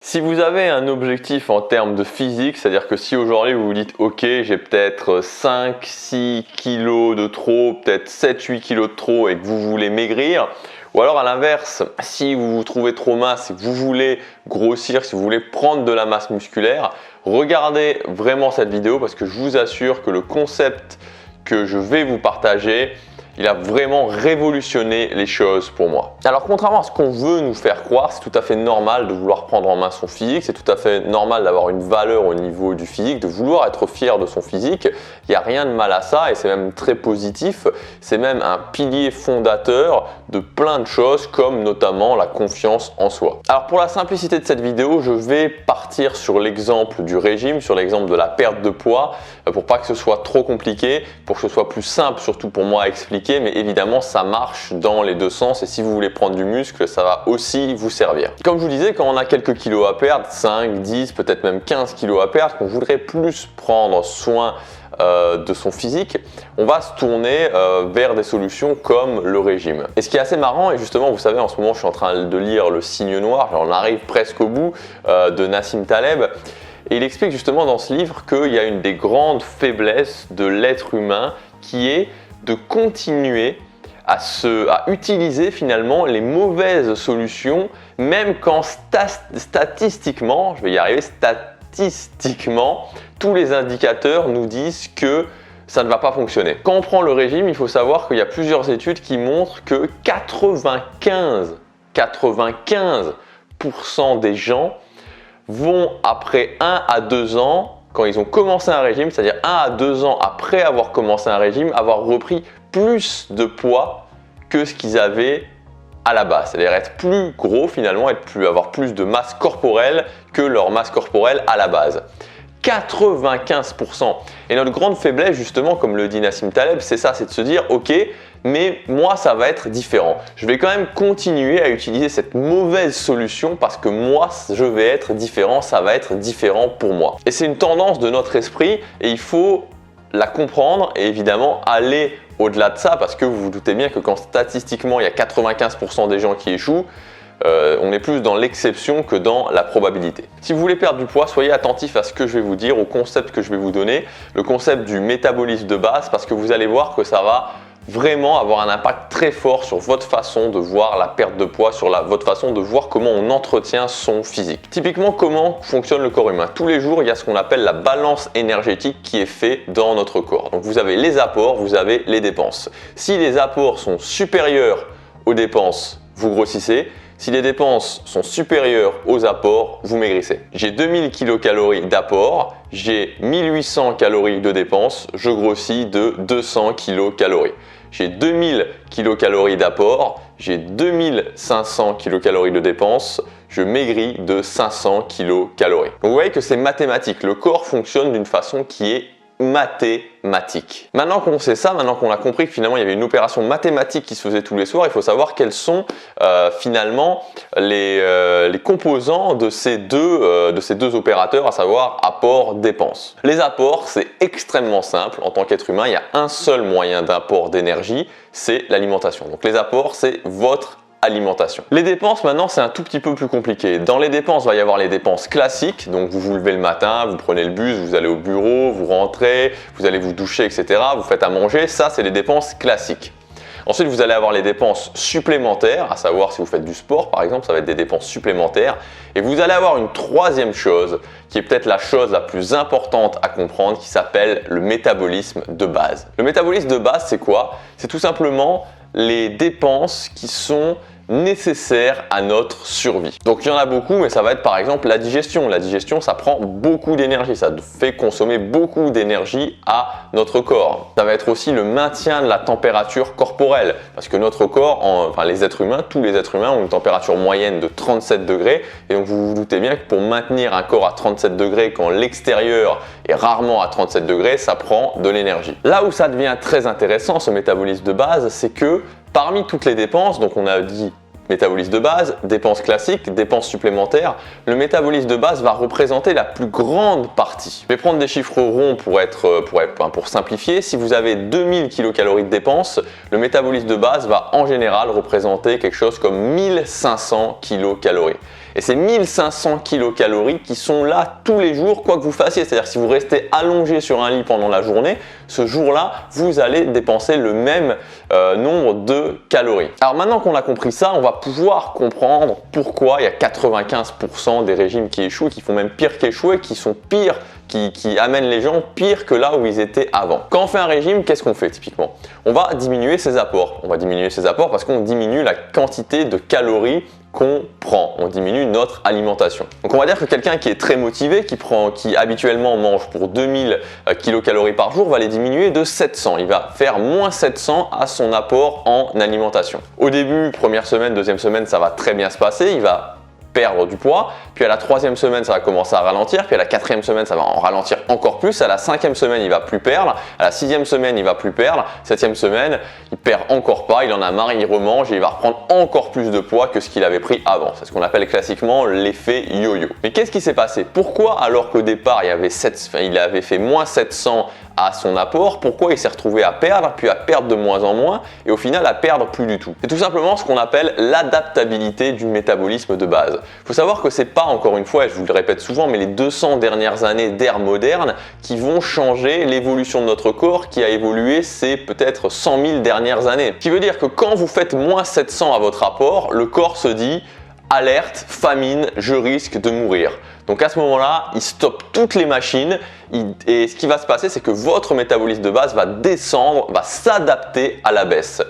Si vous avez un objectif en termes de physique, c'est-à-dire que si aujourd'hui vous vous dites ok, j'ai peut-être 5-6 kilos de trop, peut-être 7-8 kilos de trop et que vous voulez maigrir, ou alors à l'inverse, si vous vous trouvez trop mince et que vous voulez grossir, si vous voulez prendre de la masse musculaire, regardez vraiment cette vidéo parce que je vous assure que le concept que je vais vous partager, il a vraiment révolutionné les choses pour moi. Alors contrairement à ce qu'on veut nous faire croire, c'est tout à fait normal de vouloir prendre en main son physique, c'est tout à fait normal d'avoir une valeur au niveau du physique, de vouloir être fier de son physique. Il n'y a rien de mal à ça et c'est même très positif. C'est même un pilier fondateur de plein de choses comme notamment la confiance en soi. Alors pour la simplicité de cette vidéo, je vais partir sur l'exemple du régime, sur l'exemple de la perte de poids pour pas que ce soit trop compliqué, pour que ce soit plus simple surtout pour moi à expliquer. Mais évidemment ça marche dans les deux sens et si vous voulez prendre du muscle, ça va aussi vous servir. Comme je vous disais, quand on a quelques kilos à perdre, 5, 10, peut-être même 15 kilos à perdre, qu'on voudrait plus prendre soin de son physique, on va se tourner vers des solutions comme le régime. Et ce qui est assez marrant, et justement vous savez en ce moment je suis en train de lire Le Signe Noir, on arrive presque au bout, de Nassim Taleb, et il explique justement dans ce livre qu'il y a une des grandes faiblesses de l'être humain qui est de continuer à utiliser finalement les mauvaises solutions, même quand statistiquement, je vais y arriver, statistiquement, tous les indicateurs nous disent que ça ne va pas fonctionner. Quand on prend le régime, il faut savoir qu'il y a plusieurs études qui montrent que 95% des gens vont après 1 à 2 ans, quand ils ont commencé un régime, c'est-à-dire 1 à 2 ans après avoir commencé un régime, avoir repris plus de poids que ce qu'ils avaient à la base. C'est-à-dire être plus gros finalement, avoir plus de masse corporelle que leur masse corporelle à la base. 95%. Et notre grande faiblesse justement, comme le dit Nassim Taleb, c'est ça, c'est de se dire ok, mais moi ça va être différent. Je vais quand même continuer à utiliser cette mauvaise solution parce que moi je vais être différent, ça va être différent pour moi. Et c'est une tendance de notre esprit et il faut la comprendre et évidemment aller au-delà de ça parce que vous vous doutez bien que quand statistiquement il y a 95% des gens qui échouent, on est plus dans l'exception que dans la probabilité. Si vous voulez perdre du poids, soyez attentif à ce que je vais vous dire, au concept que je vais vous donner, le concept du métabolisme de base parce que vous allez voir que ça va vraiment avoir un impact très fort sur votre façon de voir la perte de poids, sur votre façon de voir comment on entretient son physique. Typiquement, comment fonctionne le corps humain? Tous les jours, il y a ce qu'on appelle la balance énergétique qui est fait dans notre corps. Donc vous avez les apports, vous avez les dépenses. Si les apports sont supérieurs aux dépenses, vous grossissez. Si les dépenses sont supérieures aux apports, vous maigrissez. J'ai 2000 kcal d'apport, j'ai 1800 calories de dépenses, je grossis de 200 kcal. J'ai 2000 kcal d'apport, j'ai 2500 kcal de dépenses, je maigris de 500 kcal. Donc vous voyez que c'est mathématique, le corps fonctionne d'une façon qui est mathématique. Maintenant qu'on sait ça, maintenant qu'on a compris que finalement il y avait une opération mathématique qui se faisait tous les soirs, il faut savoir quels sont finalement les composants de ces deux opérateurs, à savoir apport-dépense. Les apports, c'est extrêmement simple. En tant qu'être humain, il y a un seul moyen d'apport d'énergie, c'est l'alimentation. Donc les apports, c'est votre alimentation. Les dépenses maintenant c'est un tout petit peu plus compliqué. Dans les dépenses, il va y avoir les dépenses classiques, donc vous vous levez le matin, vous prenez le bus, vous allez au bureau, vous rentrez, vous allez vous doucher, etc. Vous faites à manger, ça c'est les dépenses classiques. Ensuite, vous allez avoir les dépenses supplémentaires, à savoir si vous faites du sport par exemple, ça va être des dépenses supplémentaires. Et vous allez avoir une troisième chose, qui est peut-être la chose la plus importante à comprendre, qui s'appelle le métabolisme de base. Le métabolisme de base, c'est quoi? C'est tout simplement les dépenses qui sont nécessaires à notre survie. Donc il y en a beaucoup, mais ça va être par exemple la digestion. La digestion, ça prend beaucoup d'énergie, ça fait consommer beaucoup d'énergie à notre corps. Ça va être aussi le maintien de la température corporelle, parce que notre corps, enfin les êtres humains, tous les êtres humains ont une température moyenne de 37 degrés, et donc vous vous doutez bien que pour maintenir un corps à 37 degrés quand l'extérieur est rarement à 37 degrés, ça prend de l'énergie. Là où ça devient très intéressant, ce métabolisme de base, c'est que parmi toutes les dépenses, donc on a dit métabolisme de base, dépenses classiques, dépenses supplémentaires, le métabolisme de base va représenter la plus grande partie. Je vais prendre des chiffres ronds pour simplifier. Si vous avez 2000 kcal de dépenses, le métabolisme de base va en général représenter quelque chose comme 1500 kcal. Et c'est 1500 kilocalories qui sont là tous les jours, quoi que vous fassiez. C'est-à-dire si vous restez allongé sur un lit pendant la journée, ce jour-là, vous allez dépenser le même nombre de calories. Alors maintenant qu'on a compris ça, on va pouvoir comprendre pourquoi il y a 95% des régimes qui échouent, qui font même pire qu'échouer, qui sont pires, qui amènent les gens pire que là où ils étaient avant. Quand on fait un régime, qu'est-ce qu'on fait typiquement? On va diminuer ses apports. On va diminuer ses apports parce qu'on diminue la quantité de calories qu'on prend, on diminue notre alimentation. Donc on va dire que quelqu'un qui est très motivé, qui habituellement mange pour 2000 kilocalories par jour, va les diminuer de 700. Il va faire moins 700 à son apport en alimentation. Au début, première semaine, deuxième semaine, ça va très bien se passer. Il va perdre du poids, puis à la troisième semaine ça va commencer à ralentir, puis à la quatrième semaine ça va en ralentir encore plus, à la cinquième semaine il va plus perdre, à la sixième semaine il va plus perdre, septième semaine il perd encore pas, il en a marre, il remange et il va reprendre encore plus de poids que ce qu'il avait pris avant. C'est ce qu'on appelle classiquement l'effet yo-yo. Mais qu'est-ce qui s'est passé? Pourquoi alors qu'au départ il avait fait moins 700 à son apport, pourquoi il s'est retrouvé à perdre, puis à perdre de moins en moins et au final à perdre plus du tout? C'est tout simplement ce qu'on appelle l'adaptabilité du métabolisme de base. Il faut savoir que c'est pas, encore une fois, et je vous le répète souvent, mais les 200 dernières années d'ère moderne qui vont changer l'évolution de notre corps qui a évolué ces peut-être 100 000 dernières années. Ce qui veut dire que quand vous faites moins 700 à votre apport, le corps se dit alerte, famine, je risque de mourir. Donc à ce moment-là, il stoppe toutes les machines et ce qui va se passer, c'est que votre métabolisme de base va descendre, va s'adapter à la baisse.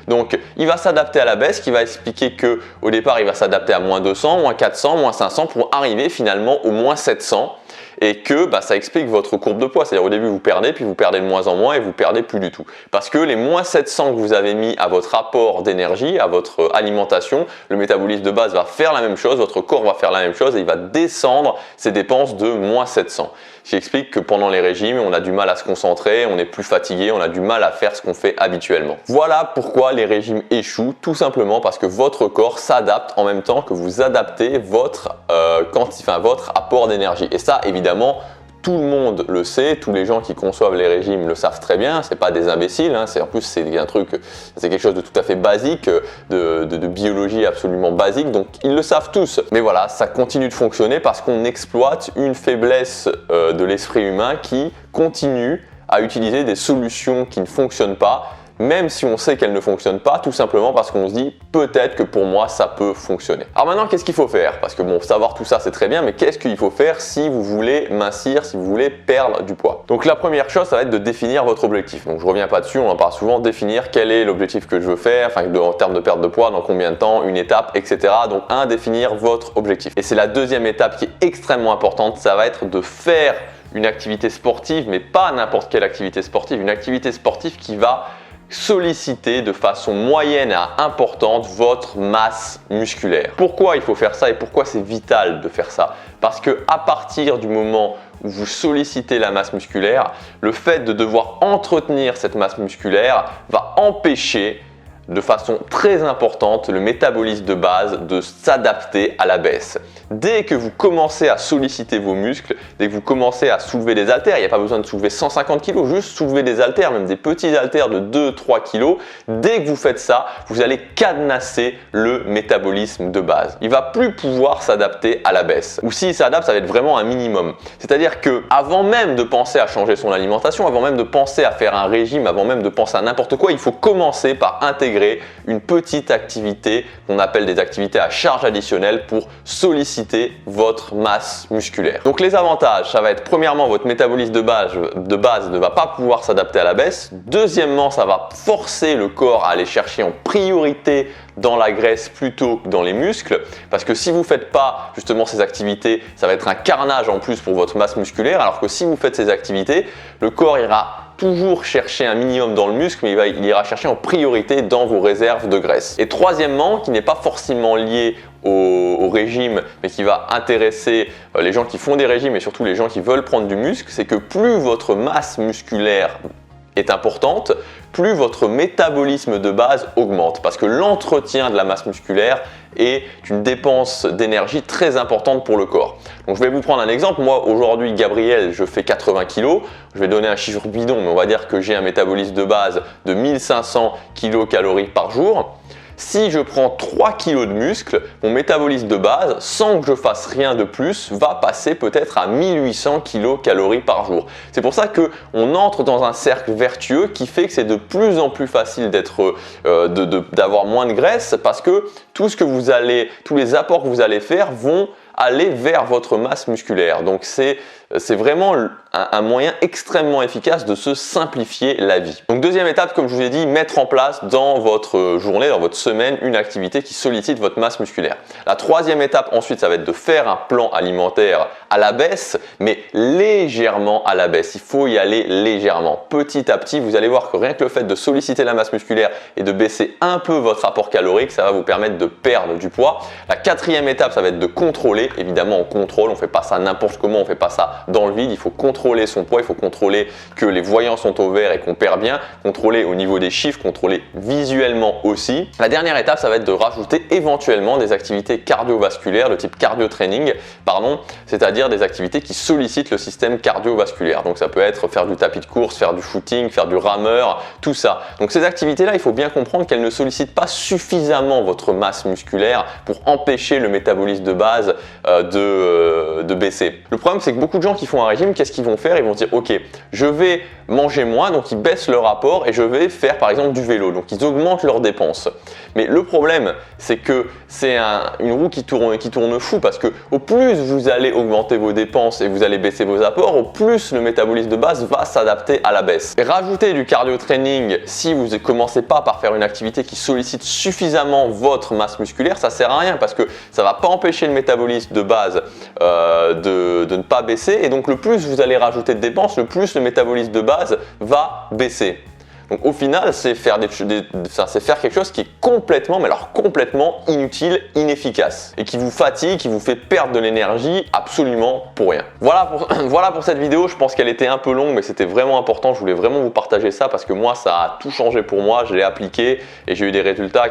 Donc il va s'adapter à la baisse, qui va expliquer que au départ, il va s'adapter à moins 200, moins 400, moins 500 pour arriver finalement au moins 700. Et que ça explique votre courbe de poids. C'est-à-dire au début vous perdez, puis vous perdez de moins en moins et vous perdez plus du tout. Parce que les moins 700 que vous avez mis à votre apport d'énergie, à votre alimentation, le métabolisme de base va faire la même chose, votre corps va faire la même chose et il va descendre ses dépenses de moins 700. Ce qui explique que pendant les régimes, on a du mal à se concentrer, on est plus fatigué, on a du mal à faire ce qu'on fait habituellement. Voilà pourquoi les régimes échouent, tout simplement parce que votre corps s'adapte en même temps que vous adaptez votre apport d'énergie. Et ça, évidemment, tout le monde le sait, tous les gens qui conçoivent les régimes le savent très bien, c'est pas des imbéciles, hein, en plus c'est quelque chose de tout à fait basique, de biologie absolument basique, donc ils le savent tous. Mais voilà, ça continue de fonctionner parce qu'on exploite une faiblesse de l'esprit humain qui continue à utiliser des solutions qui ne fonctionnent pas, même si on sait qu'elles ne fonctionnent pas, tout simplement parce qu'on se dit peut-être que pour moi ça peut fonctionner. Alors maintenant, qu'est-ce qu'il faut faire? Parce que bon, savoir tout ça c'est très bien, mais qu'est-ce qu'il faut faire si vous voulez mincir, si vous voulez perdre du poids? Donc la première chose, ça va être de définir votre objectif. Donc je reviens pas dessus, on en parle souvent, définir quel est l'objectif que je veux faire, en termes de perte de poids, dans combien de temps, une étape, etc. Donc définir votre objectif. Et c'est la deuxième étape qui est extrêmement importante, ça va être de faire une activité sportive, mais pas n'importe quelle activité sportive, une activité sportive qui va solliciter de façon moyenne à importante votre masse musculaire. Pourquoi il faut faire ça et pourquoi c'est vital de faire ça? Parce que à partir du moment où vous sollicitez la masse musculaire, le fait de devoir entretenir cette masse musculaire va empêcher de façon très importante le métabolisme de base de s'adapter à la baisse. Dès que vous commencez à solliciter vos muscles, dès que vous commencez à soulever des haltères, il n'y a pas besoin de soulever 150 kg, juste soulever des haltères, même des petits haltères de 2-3 kg, dès que vous faites ça, vous allez cadenasser le métabolisme de base. Il ne va plus pouvoir s'adapter à la baisse. Ou s'il s'adapte, ça va être vraiment un minimum. C'est-à-dire que avant même de penser à changer son alimentation, avant même de penser à faire un régime, avant même de penser à n'importe quoi, il faut commencer par intégrer une petite activité qu'on appelle des activités à charge additionnelle pour solliciter votre masse musculaire. Donc les avantages, ça va être premièrement votre métabolisme de base ne va pas pouvoir s'adapter à la baisse. Deuxièmement, ça va forcer le corps à aller chercher en priorité dans la graisse plutôt que dans les muscles, parce que si vous ne faites pas justement ces activités, ça va être un carnage en plus pour votre masse musculaire, alors que si vous faites ces activités, le corps ira toujours chercher un minimum dans le muscle, mais il ira chercher en priorité dans vos réserves de graisse. Et troisièmement, qui n'est pas forcément lié au régime, mais qui va intéresser les gens qui font des régimes et surtout les gens qui veulent prendre du muscle, c'est que plus votre masse musculaire est importante, plus votre métabolisme de base augmente, parce que l'entretien de la masse musculaire est une dépense d'énergie très importante pour le corps. Donc je vais vous prendre un exemple. Moi aujourd'hui, Gabriel, je fais 80 kg. Je vais donner un chiffre bidon, mais on va dire que j'ai un métabolisme de base de 1500 kcal par jour. Si je prends 3 kg de muscle, mon métabolisme de base, sans que je fasse rien de plus, va passer peut-être à 1800 kcal par jour. C'est pour ça qu'on entre dans un cercle vertueux qui fait que c'est de plus en plus facile d'avoir moins de graisse parce que tous les apports que vous allez faire vont aller vers votre masse musculaire. Donc c'est vraiment un moyen extrêmement efficace de se simplifier la vie. Donc deuxième étape, comme je vous ai dit, mettre en place dans votre journée, dans votre semaine, une activité qui sollicite votre masse musculaire. La troisième étape ensuite, ça va être de faire un plan alimentaire à la baisse, mais légèrement à la baisse. Il faut y aller légèrement. Petit à petit, vous allez voir que rien que le fait de solliciter la masse musculaire et de baisser un peu votre apport calorique, ça va vous permettre de perdre du poids. La quatrième étape, ça va être de contrôler. Évidemment, on contrôle, on ne fait pas ça n'importe comment, on ne fait pas ça dans le vide. Il faut contrôler son poids, il faut contrôler que les voyants sont au vert et qu'on perd bien, contrôler au niveau des chiffres, contrôler visuellement aussi. La dernière étape, ça va être de rajouter éventuellement des activités cardiovasculaires de type cardio-training, c'est-à-dire des activités qui sollicitent le système cardiovasculaire. Donc ça peut être faire du tapis de course, faire du footing, faire du rameur, tout ça. Donc ces activités-là, il faut bien comprendre qu'elles ne sollicitent pas suffisamment votre masse musculaire pour empêcher le métabolisme de base de baisser. Le problème, c'est que beaucoup de gens qui font un régime, qu'est-ce qu'ils vont faire? Ils vont se dire, ok, je vais manger moins, donc ils baissent leur apport et je vais faire par exemple du vélo. Donc ils augmentent leurs dépenses. Mais le problème, c'est que c'est une roue qui tourne fou parce que au plus vous allez augmenter vos dépenses et vous allez baisser vos apports, au plus le métabolisme de base va s'adapter à la baisse. Et rajouter du cardio training si vous ne commencez pas par faire une activité qui sollicite suffisamment votre masse musculaire, ça sert à rien parce que ça va pas empêcher le métabolisme de base de ne pas baisser, et donc le plus vous allez rajouter de dépenses, le plus le métabolisme de base va baisser. Donc au final, c'est faire quelque chose qui est complètement, mais alors complètement inutile, inefficace et qui vous fatigue, qui vous fait perdre de l'énergie absolument pour rien. Voilà pour cette vidéo. Je pense qu'elle était un peu longue, mais c'était vraiment important. Je voulais vraiment vous partager ça parce que moi, ça a tout changé pour moi. Je l'ai appliqué et j'ai eu des résultats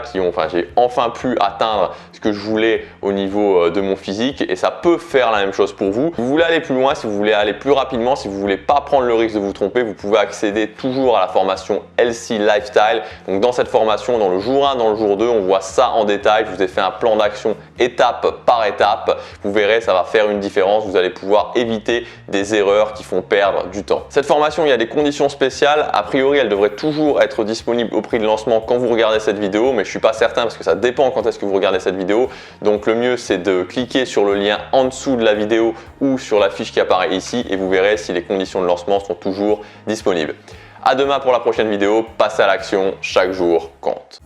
j'ai enfin pu atteindre ce que je voulais au niveau de mon physique, et ça peut faire la même chose pour vous. Si vous voulez aller plus loin, si vous voulez aller plus rapidement, si vous voulez pas prendre le risque de vous tromper, vous pouvez accéder toujours à la formation Healthy Lifestyle. Donc dans cette formation, dans le jour 1, dans le jour 2, on voit ça en détail. Je vous ai fait un plan d'action étape par étape. Vous verrez, ça va faire une différence. Vous allez pouvoir éviter des erreurs qui font perdre du temps. Cette formation, il y a des conditions spéciales. A priori, elle devrait toujours être disponible au prix de lancement quand vous regardez cette vidéo, mais je suis pas certain parce que ça dépend quand est-ce que vous regardez cette vidéo. Donc le mieux, c'est de cliquer sur le lien en dessous de la vidéo ou sur la fiche qui apparaît ici et vous verrez si les conditions de lancement sont toujours disponibles. À demain pour la prochaine vidéo. Passez à l'action, chaque jour compte.